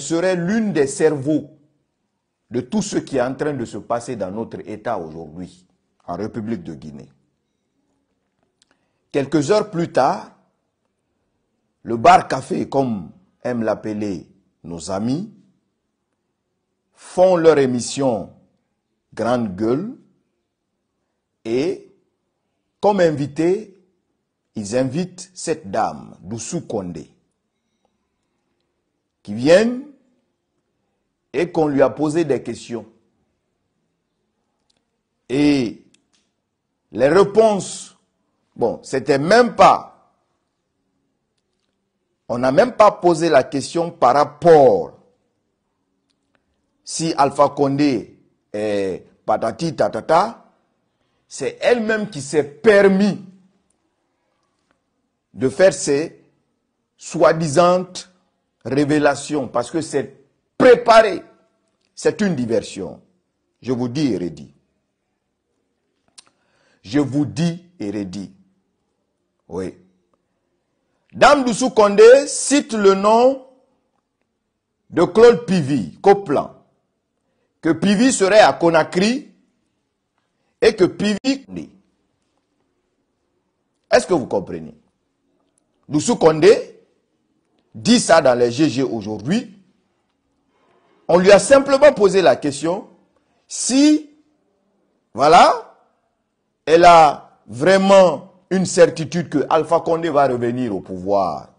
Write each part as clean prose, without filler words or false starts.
serait l'une des cerveaux de tout ce qui est en train de se passer dans notre État aujourd'hui, en République de Guinée. Quelques heures plus tard, le bar-café, comme aiment l'appeler nos amis, font leur émission Grande Gueule et, comme invité, ils invitent cette dame, Doussou Condé, qui viennent et qu'on lui a posé des questions. Et les réponses, bon, c'était même pas, on n'a même pas posé la question par rapport si Alpha Condé est patati tatata, c'est elle-même qui s'est permis de faire ces soi-disant révélations, parce que c'est préparé, c'est une diversion. Je vous dis et redis. Je vous dis et redis. Oui. Dame Doussou Condé cite le nom de Claude Pivy, Coplan, que Pivy serait à Conakry et que Pivy... Est-ce que vous comprenez? Doussou Condé dit ça dans les GG aujourd'hui. On lui a simplement posé la question si, voilà, elle a vraiment une certitude que Alpha Condé va revenir au pouvoir.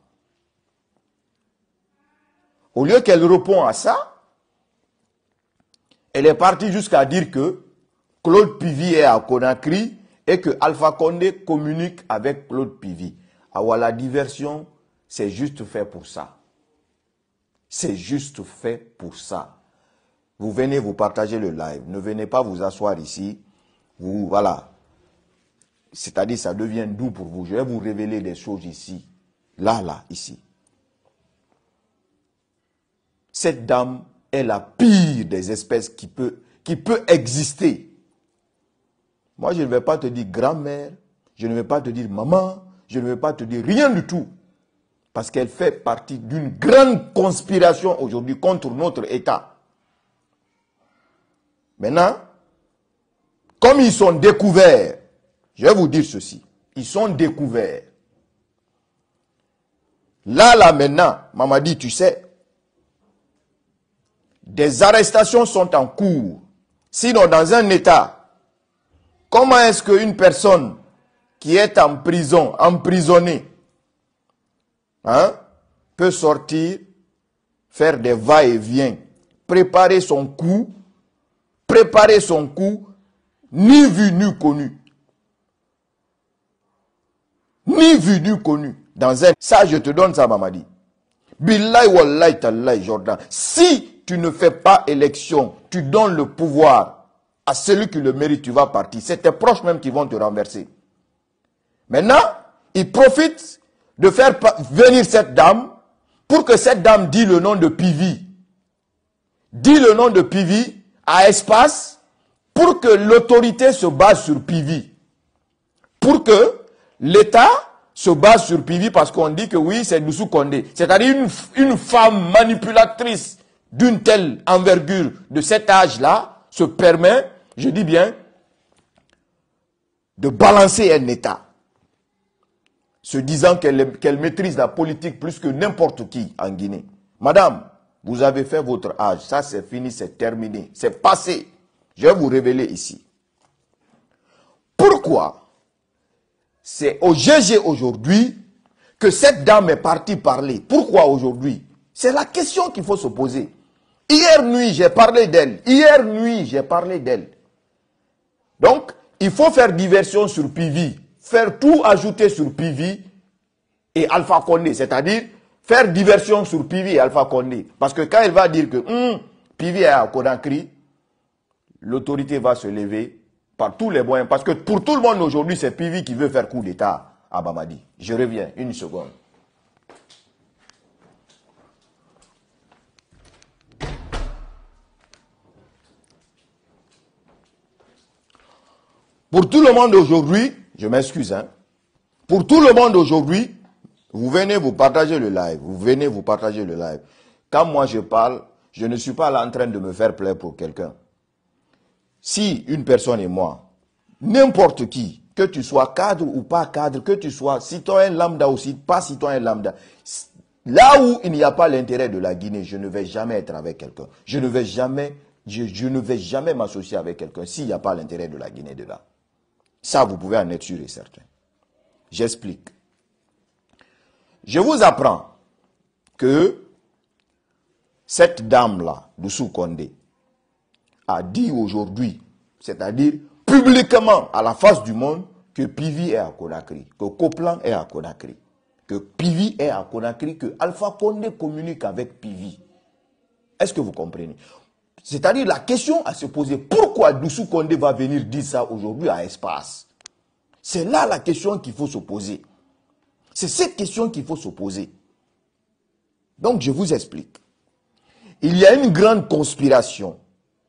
Au lieu qu'elle réponde à ça, elle est partie jusqu'à dire que Claude Pivy est à Conakry et que Alpha Condé communique avec Claude Pivy. Ah voilà, la diversion, c'est juste fait pour ça. C'est juste fait pour ça. Vous venez vous partager le live. Ne venez pas vous asseoir ici. Vous, voilà. C'est-à-dire, ça devient doux pour vous. Je vais vous révéler des choses ici. Là, ici. Cette dame est la pire des espèces qui peut exister. Moi, je ne vais pas te dire grand-mère. Je ne vais pas te dire maman. Je ne vais pas te dire rien du tout. Parce qu'elle fait partie d'une grande conspiration aujourd'hui contre notre État. Maintenant, comme ils sont découverts, je vais vous dire ceci. Ils sont découverts. Là, maintenant, Mamadi, tu sais, des arrestations sont en cours. Sinon, dans un État, comment est-ce qu'une personne qui est en prison, emprisonnée, peut sortir, faire des va-et-vient, préparer son coup, ni vu ni connu. Ni vu ni connu. Dans un... Ça, je te donne ça, Mamadi. Billahi wallahi tallahi Jordan. Si tu ne fais pas élection, tu donnes le pouvoir à celui qui le mérite, tu vas partir. C'est tes proches même qui vont te renverser. Maintenant, ils profitent de faire venir cette dame pour que cette dame dise le nom de Pivy. Dit le nom de Pivy à espace pour que l'autorité se base sur Pivy. Pour que l'État se base sur Pivy parce qu'on dit que oui, c'est Doussou Condé. C'est-à-dire une femme manipulatrice d'une telle envergure de cet âge-là se permet, je dis bien, de balancer un État. Se disant qu'elle maîtrise la politique plus que n'importe qui en Guinée. Madame, vous avez fait votre âge. Ça, c'est fini, c'est terminé. C'est passé. Je vais vous révéler ici. Pourquoi c'est au GG aujourd'hui que cette dame est partie parler? Pourquoi aujourd'hui? C'est la question qu'il faut se poser. Hier nuit, j'ai parlé d'elle. Hier nuit, j'ai parlé d'elle. Donc, il faut faire diversion sur Pivy. Faire tout ajouter sur Pivy et Alpha Condé. C'est-à-dire, faire diversion sur Pivy et Alpha Condé. Parce que quand elle va dire que Pivy est à Conakry, l'autorité va se lever par tous les moyens. Parce que pour tout le monde aujourd'hui, c'est Pivy qui veut faire coup d'État à Mamadi. Je reviens, une seconde. Pour tout le monde aujourd'hui, je m'excuse, pour tout le monde aujourd'hui, vous venez vous partager le live, quand moi je parle, je ne suis pas là en train de me faire plaisir pour quelqu'un. Si une personne et moi, n'importe qui, que tu sois cadre ou pas cadre, que tu sois citoyen lambda ou pas citoyen lambda, là où il n'y a pas l'intérêt de la Guinée, je ne vais jamais être avec quelqu'un. Je ne vais jamais m'associer avec quelqu'un s'il n'y a pas l'intérêt de la Guinée dedans. Ça, vous pouvez en être sûr et certain. J'explique. Je vous apprends que cette dame-là, Doussou Condé, a dit aujourd'hui, c'est-à-dire publiquement à la face du monde, que Pivi est à Conakry, que Coplan est à Conakry, que Pivi est à Conakry, que Alpha Condé communique avec Pivi. Est-ce que vous comprenez? C'est-à-dire la question à se poser, pourquoi Doussou Condé va venir dire ça aujourd'hui à Espace? C'est là la question qu'il faut se poser. C'est cette question qu'il faut se poser. Donc je vous explique. Il y a une grande conspiration,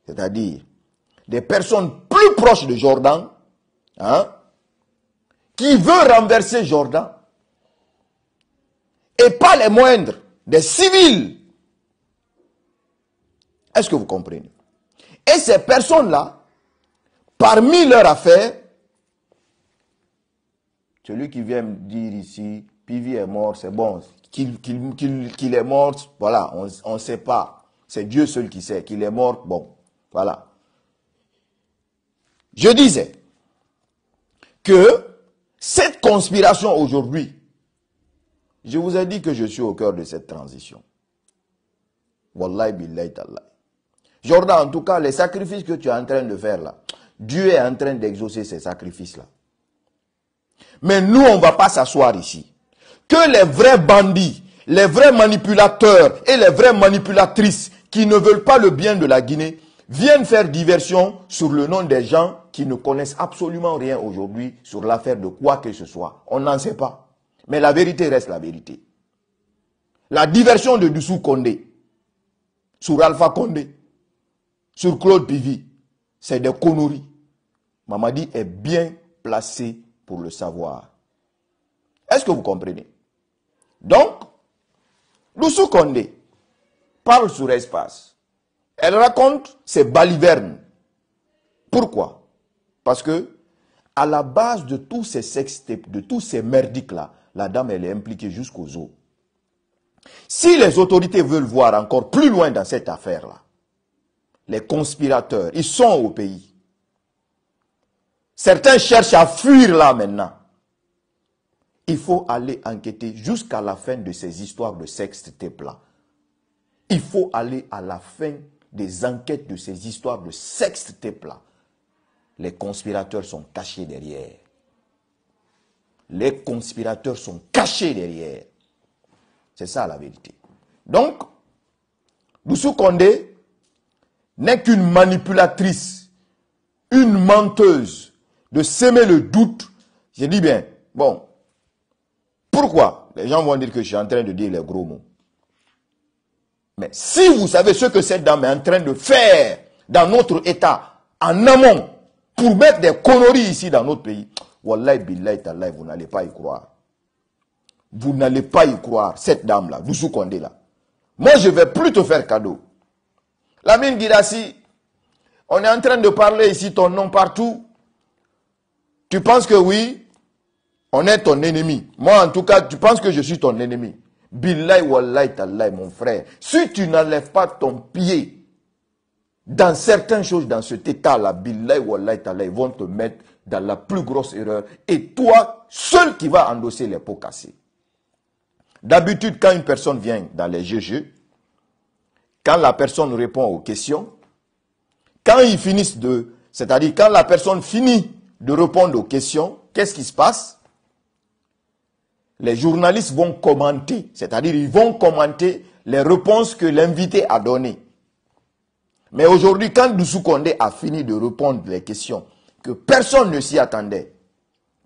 c'est-à-dire des personnes plus proches de Jordan, qui veut renverser Jordan, et pas les moindres, des civils. Est-ce que vous comprenez? Et ces personnes-là, parmi leurs affaires, celui qui vient me dire ici, Pivi est mort, c'est bon, qu'il est mort, voilà, on ne sait pas. C'est Dieu seul qui sait qu'il est mort, bon, voilà. Je disais que cette conspiration aujourd'hui, je vous ai dit que je suis au cœur de cette transition. Wallahi billahi tallahi. Jordan, en tout cas, les sacrifices que tu es en train de faire là, Dieu est en train d'exaucer ces sacrifices-là. Mais nous, on ne va pas s'asseoir ici. Que les vrais bandits, les vrais manipulateurs et les vraies manipulatrices qui ne veulent pas le bien de la Guinée viennent faire diversion sur le nom des gens qui ne connaissent absolument rien aujourd'hui sur l'affaire de quoi que ce soit. On n'en sait pas. Mais la vérité reste la vérité. La diversion de Doussou Condé sur Alpha Condé, sur Claude Pivi, c'est des conneries. Mamadi est bien placé pour le savoir. Est-ce que vous comprenez? Donc, Doussou Condé parle sur Espace. Elle raconte ses balivernes. Pourquoi? Parce que, à la base de tous ces sextapes, de tous ces merdiques-là, la dame, elle est impliquée jusqu'aux os. Si les autorités veulent voir encore plus loin dans cette affaire-là, les conspirateurs, ils sont au pays. Certains cherchent à fuir là maintenant. Il faut aller enquêter jusqu'à la fin de ces histoires de sextape-là. Il faut aller à la fin des enquêtes de ces histoires de sextape-là. Les conspirateurs sont cachés derrière. Les conspirateurs sont cachés derrière. C'est ça la vérité. Donc, Doussou Condé n'est qu'une manipulatrice, une menteuse, de semer le doute. Je dis bien, bon, pourquoi? Les gens vont dire que je suis en train de dire les gros mots. Mais si vous savez ce que cette dame est en train de faire dans notre État, en amont, pour mettre des conneries ici dans notre pays, wallahi billahi tallahi, vous n'allez pas y croire. Vous n'allez pas y croire, cette dame-là, Doussou Condé là. Moi, je ne vais plus te faire cadeau. Lamine Guirassy, on est en train de parler ici ton nom partout. Tu penses que oui, on est ton ennemi. Moi, en tout cas, tu penses que je suis ton ennemi. Billahi wallahi tallahi, mon frère. Si tu n'enlèves pas ton pied dans certaines choses, dans cet état-là, billahi wallahi tallahi, ils vont te mettre dans la plus grosse erreur. Et toi, seul qui va endosser les pots cassés. D'habitude, quand une personne vient dans les GG, quand la personne répond aux questions, quand ils finissent de... C'est-à-dire, quand la personne finit de répondre aux questions, qu'est-ce qui se passe? Les journalistes vont commenter, c'est-à-dire, ils vont commenter les réponses que l'invité a données. Mais aujourd'hui, quand Doussou Condé a fini de répondre les questions, que personne ne s'y attendait,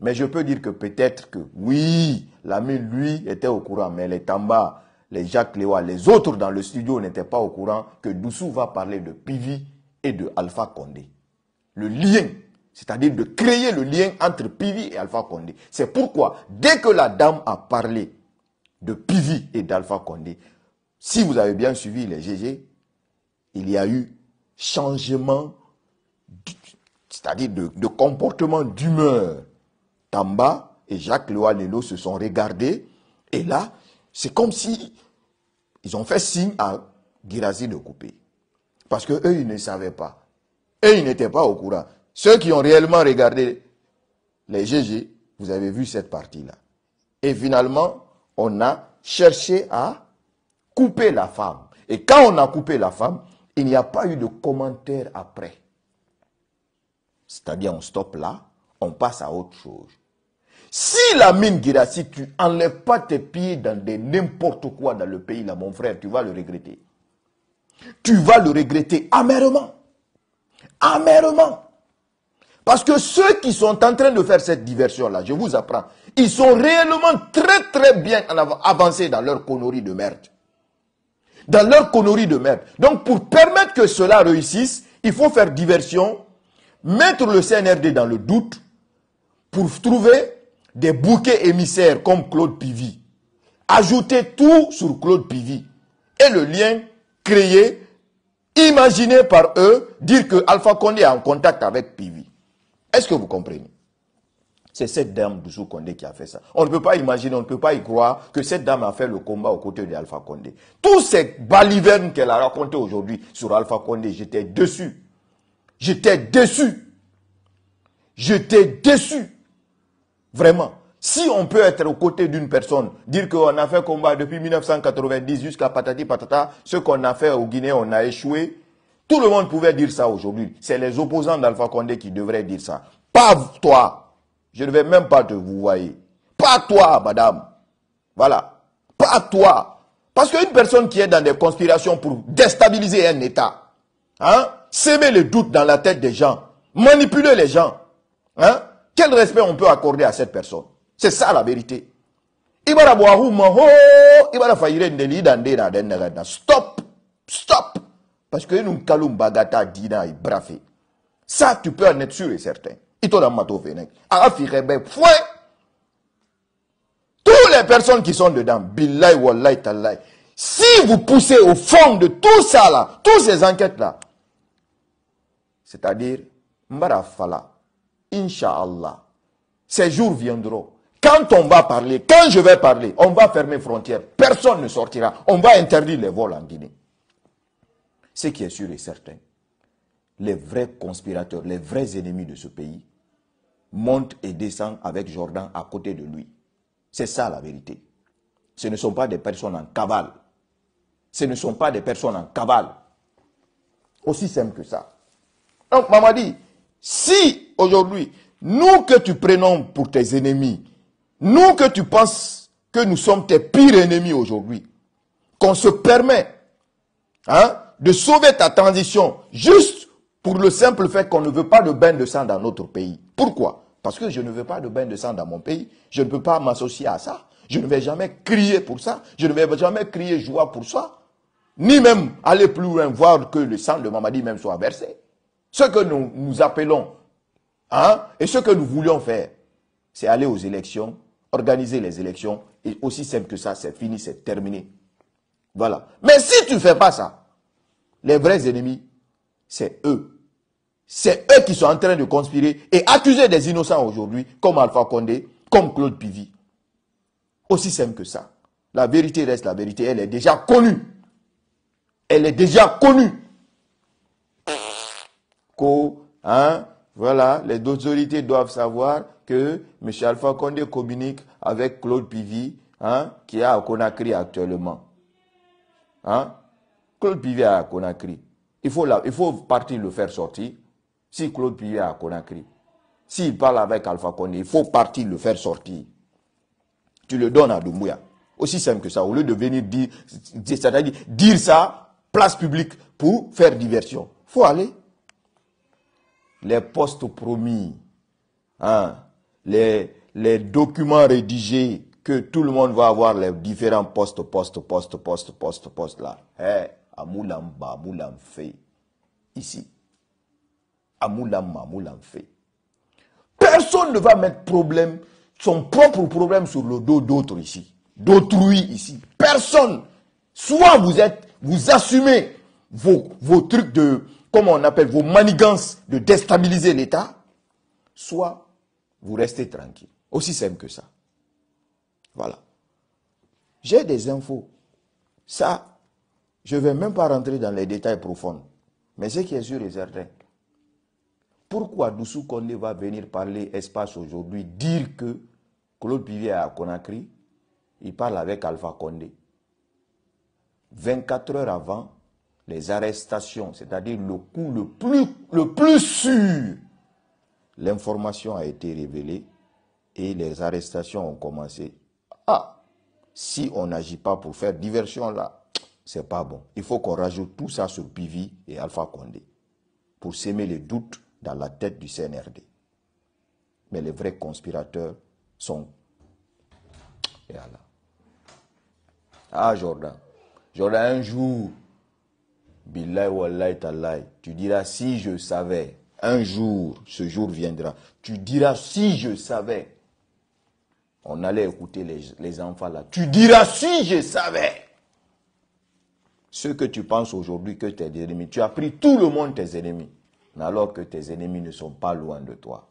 mais je peux dire que peut-être que, oui, l'ami, lui, était au courant, mais les Tamba, les Jacques Léoua, les autres dans le studio n'étaient pas au courant que Doussou va parler de Pivi et de Alpha Condé. Le lien, c'est-à-dire de créer le lien entre Pivi et Alpha Condé. C'est pourquoi, dès que la dame a parlé de Pivi et d'Alpha Condé, Si vous avez bien suivi les GG, il y a eu changement, c'est-à-dire de comportement, d'humeur. Tamba et Jacques Loa-Lelo se sont regardés et là, c'est comme si ils ont fait signe à Guirassy de couper. Parce que eux, ils ne savaient pas. Eux, ils n'étaient pas au courant. Ceux qui ont réellement regardé les GG, vous avez vu cette partie-là. Et finalement, on a cherché à couper la femme. Et quand on a coupé la femme, il n'y a pas eu de commentaire après. C'est-à-dire, on stoppe là, on passe à autre chose. Si Lamine Guirassy, tu n'enlèves pas tes pieds dans n'importe quoi dans le pays, là, mon frère, tu vas le regretter. Tu vas le regretter amèrement. Amèrement. Parce que ceux qui sont en train de faire cette diversion-là, je vous apprends, ils sont réellement très très bien avancés dans leur connerie de merde. Dans leur connerie de merde. Donc pour permettre que cela réussisse, il faut faire diversion, mettre le CNRD dans le doute, pour trouver des bouquets émissaires comme Claude Pivy. Ajouter tout sur Claude Pivy. Et le lien créé, imaginé par eux, dire que Alpha Condé est en contact avec Pivy. Est-ce que vous comprenez? C'est cette dame Doussou Condé qui a fait ça. On ne peut pas imaginer, on ne peut pas y croire que cette dame a fait le combat aux côtés d'Alpha Condé. Tous ces balivernes qu'elle a racontés aujourd'hui sur Alpha Condé, j'étais déçu. J'étais déçu. J'étais déçu. Vraiment. Si on peut être aux côtés d'une personne, dire qu'on a fait combat depuis 1990 jusqu'à patati patata, ce qu'on a fait au Guinée, on a échoué. Tout le monde pouvait dire ça aujourd'hui. C'est les opposants d'Alpha Condé qui devraient dire ça. Pas toi. Je ne vais même pas te vous voyer. Pas toi, madame. Voilà. Pas toi. Parce qu'une personne qui est dans des conspirations pour déstabiliser un État, hein, s'aimer le doute dans la tête des gens, manipuler les gens, hein, quel respect on peut accorder à cette personne? C'est ça la vérité. Stop. Stop. Parce que nous kalum bagata dina et brafé. Ça, tu peux en être sûr et certain. Tous les personnes qui sont dedans, billahi wallahi tallahi, si vous poussez au fond de tout ça là, toutes ces enquêtes là, c'est-à-dire, Mbara Fala, Inch'Allah, ces jours viendront. Quand on va parler, quand je vais parler, on va fermer frontières. Personne ne sortira. On va interdire les vols en Guinée. Ce qui est sûr et certain, les vrais conspirateurs, les vrais ennemis de ce pays, montent et descendent avec Jordan à côté de lui. C'est ça la vérité. Ce ne sont pas des personnes en cavale. Ce ne sont pas des personnes en cavale. Aussi simple que ça. Donc, Mamadi, si aujourd'hui, nous que tu prénoms pour tes ennemis, nous que tu penses que nous sommes tes pires ennemis aujourd'hui, qu'on se permet, hein, de sauver ta transition juste pour le simple fait qu'on ne veut pas de bain de sang dans notre pays. Pourquoi? Parce que je ne veux pas de bain de sang dans mon pays. Je ne peux pas m'associer à ça. Je ne vais jamais crier pour ça. Je ne vais jamais crier joie pour ça. Ni même aller plus loin, voir que le sang de Mamadi même soit versé. Ce que nous appelons, hein, et ce que nous voulions faire, c'est aller aux élections, organiser les élections, et aussi simple que ça, c'est fini, c'est terminé. Voilà. Mais si tu ne fais pas ça, les vrais ennemis, c'est eux. C'est eux qui sont en train de conspirer et accuser des innocents aujourd'hui, comme Alpha Condé, comme Claude Pivy. Aussi simple que ça. La vérité reste la vérité, elle est déjà connue. Elle est déjà connue. Hein, voilà, les autorités doivent savoir que M. Alpha Condé communique avec Claude Pivy, hein, qui est à Conakry actuellement. Hein? Claude Pivy est à Conakry. Il faut partir le faire sortir. Si Claude Pivy est à Conakry, s'il parle avec Alpha Condé, il faut partir le faire sortir. Tu le donnes à Doumbouya. Aussi simple que ça. Au lieu de venir dire, c'est-à-dire dire ça, place publique, pour faire diversion. Il faut aller. Les postes promis, hein, les documents rédigés, que tout le monde va avoir les différents postes là. Eh, Amoulam fait. Ici. Amoulam fait. Personne ne va mettre son propre problème sur le dos d'autres ici. D'autrui ici. Personne. Soit vous assumez vos trucs de, comment on appelle, vos manigances de déstabiliser l'État, soit vous restez tranquille. Aussi simple que ça. Voilà. J'ai des infos. Ça, je ne vais même pas rentrer dans les détails profonds. Mais ce qui est sûr et certain, pourquoi Doussou Condé va venir parler espace aujourd'hui, dire que Claude Bivi est à Conakry, il parle avec Alpha Condé. 24 heures avant les arrestations, c'est-à-dire le coup le plus sûr, l'information a été révélée et les arrestations ont commencé. Ah, si on n'agit pas pour faire diversion là, c'est pas bon. Il faut qu'on rajoute tout ça sur Bivi et Alpha Condé pour s'aimer les doutes dans la tête du CNRD. Mais les vrais conspirateurs sont... Et là. Ah, Jordan. Jordan, un jour, Billahi wallahi tallahi, tu diras si je savais. Un jour, ce jour viendra. Tu diras si je savais. On allait écouter les enfants là. Tu diras si je savais. Ce que tu penses aujourd'hui que tes ennemis, tu as pris tout le monde tes ennemis. Alors que tes ennemis ne sont pas loin de toi.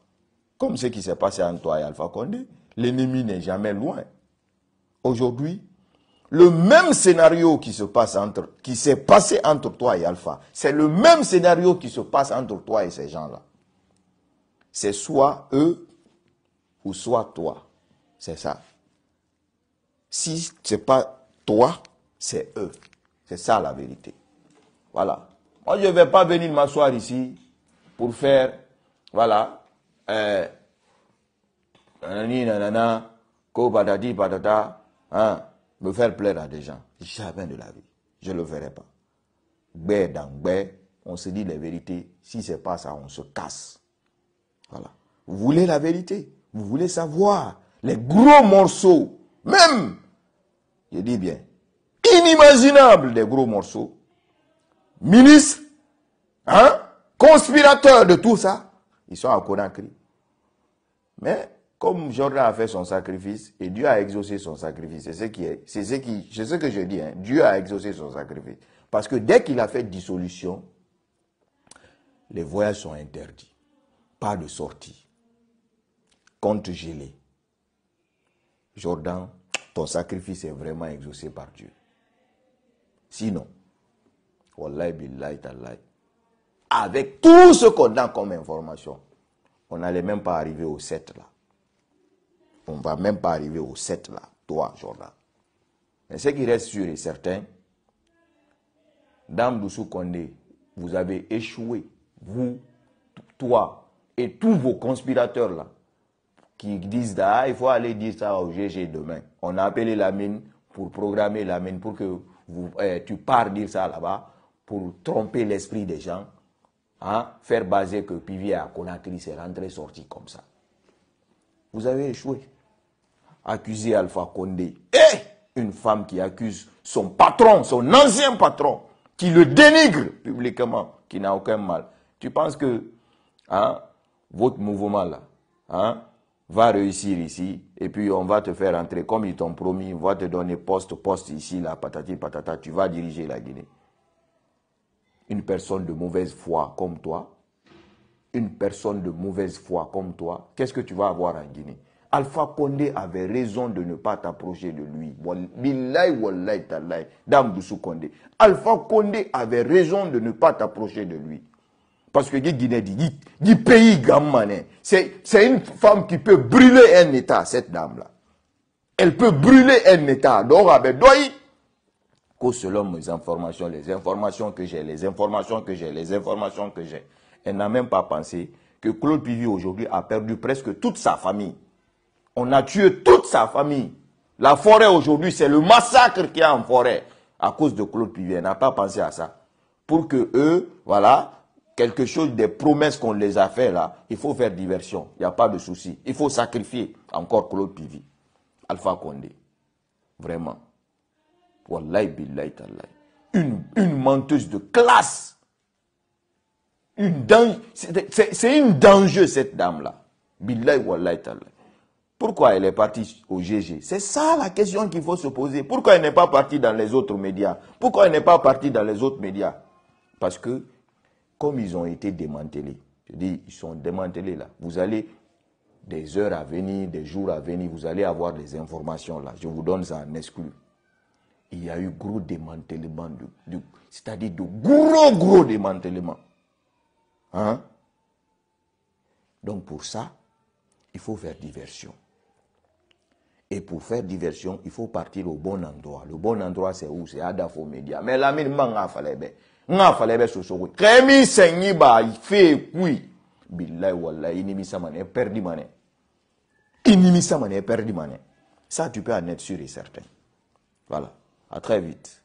Comme ce qui s'est passé entre toi et Alpha Condé, l'ennemi n'est jamais loin. Aujourd'hui, le même scénario qui s'est passé entre toi et Alpha, c'est le même scénario qui se passe entre toi et ces gens-là. C'est soit eux ou soit toi. C'est ça. Si ce n'est pas toi, c'est eux. C'est ça la vérité. Voilà. Moi, je ne vais pas venir m'asseoir ici pour faire, voilà, nanana, ko patati patata, hein, me faire plaire à des gens. Jamais de la vie. Je ne le ferai pas. Bé dans bé, on se dit les vérités. Si ce n'est pas ça, on se casse. Voilà. Vous voulez la vérité? Vous voulez savoir les gros morceaux, même, je dis bien, inimaginables des gros morceaux, ministres, hein, conspirateurs de tout ça, ils sont à Conakry. Mais comme Jordan a fait son sacrifice et Dieu a exaucé son sacrifice, c'est ce que je dis, hein, Dieu a exaucé son sacrifice. Parce que dès qu'il a fait dissolution, les voyages sont interdits. Pas de sortie. Compte gelé. Jordan, ton sacrifice est vraiment exaucé par Dieu. Sinon, wallahi billahi tallahi, avec tout ce qu'on a comme information, on n'allait même pas arriver au 7 là. On ne va même pas arriver au 7 là, toi, Jordan. Mais ce qui reste sûr et certain, Dame Doussou Condé, vous avez échoué, vous, toi et tous vos conspirateurs là, qui disent, ah, il faut aller dire ça au GG demain. On a appelé la mine pour programmer la mine pour que tu pars dire ça là-bas, pour tromper l'esprit des gens, hein, faire baser que Pivi à Conakry c'est rentré sorti comme ça. Vous avez échoué. Accuser Alpha Condé et une femme qui accuse son patron, son ancien patron, qui le dénigre publiquement, qui n'a aucun mal. Tu penses que hein, votre mouvement là hein, va réussir ici et puis on va te faire entrer comme ils t'ont promis, on va te donner poste ici, là, patati patata, tu vas diriger la Guinée. Une personne de mauvaise foi comme toi, une personne de mauvaise foi comme toi, qu'est-ce que tu vas avoir en Guinée? Alpha Condé avait raison de ne pas t'approcher de lui. Billahi wallahi tallahi, Dame Doussou Condé. Alpha Condé avait raison de ne pas t'approcher de lui. Parce que Guinée dit pays gammané. C'est une femme qui peut brûler un État, cette dame-là. Elle peut brûler un État. Donc, avec Doyi, que selon mes informations, les informations que j'ai, elle n'a même pas pensé que Claude Bivi aujourd'hui a perdu presque toute sa famille. On a tué toute sa famille. La forêt aujourd'hui, c'est le massacre qu'il y a en forêt à cause de Claude Bivi. Elle n'a pas pensé à ça. Pour que eux, voilà, quelque chose des promesses qu'on les a fait là, il faut faire diversion. Il n'y a pas de souci. Il faut sacrifier encore Claude Bivi. Alpha Condé. Vraiment. Wallahi billahi tallahi. Une menteuse de classe. C'est une danger cette dame-là. Billahi wallahi tallahi. Pourquoi elle est partie au GG? C'est ça la question qu'il faut se poser. Pourquoi elle n'est pas partie dans les autres médias? Pourquoi elle n'est pas partie dans les autres médias? Parce que, comme ils ont été démantelés, je dis, ils sont démantelés là. Vous allez, des heures à venir, des jours à venir, vous allez avoir des informations là. Je vous donne ça en exclu. Il y a eu gros démantèlement, c'est-à-dire de gros démantèlement. Hein? Donc pour ça, il faut faire diversion. Et pour faire diversion, il faut partir au bon endroit. Le bon endroit, c'est où? C'est à Dafo Média. Mais là, il fallait sosogo. Kémi Sengiba, il fait oui. Billahi wallahi, inimi samane, perdu mané. Inimi samane, perdu mané. Ça, tu peux en être sûr et certain. Voilà. À très vite.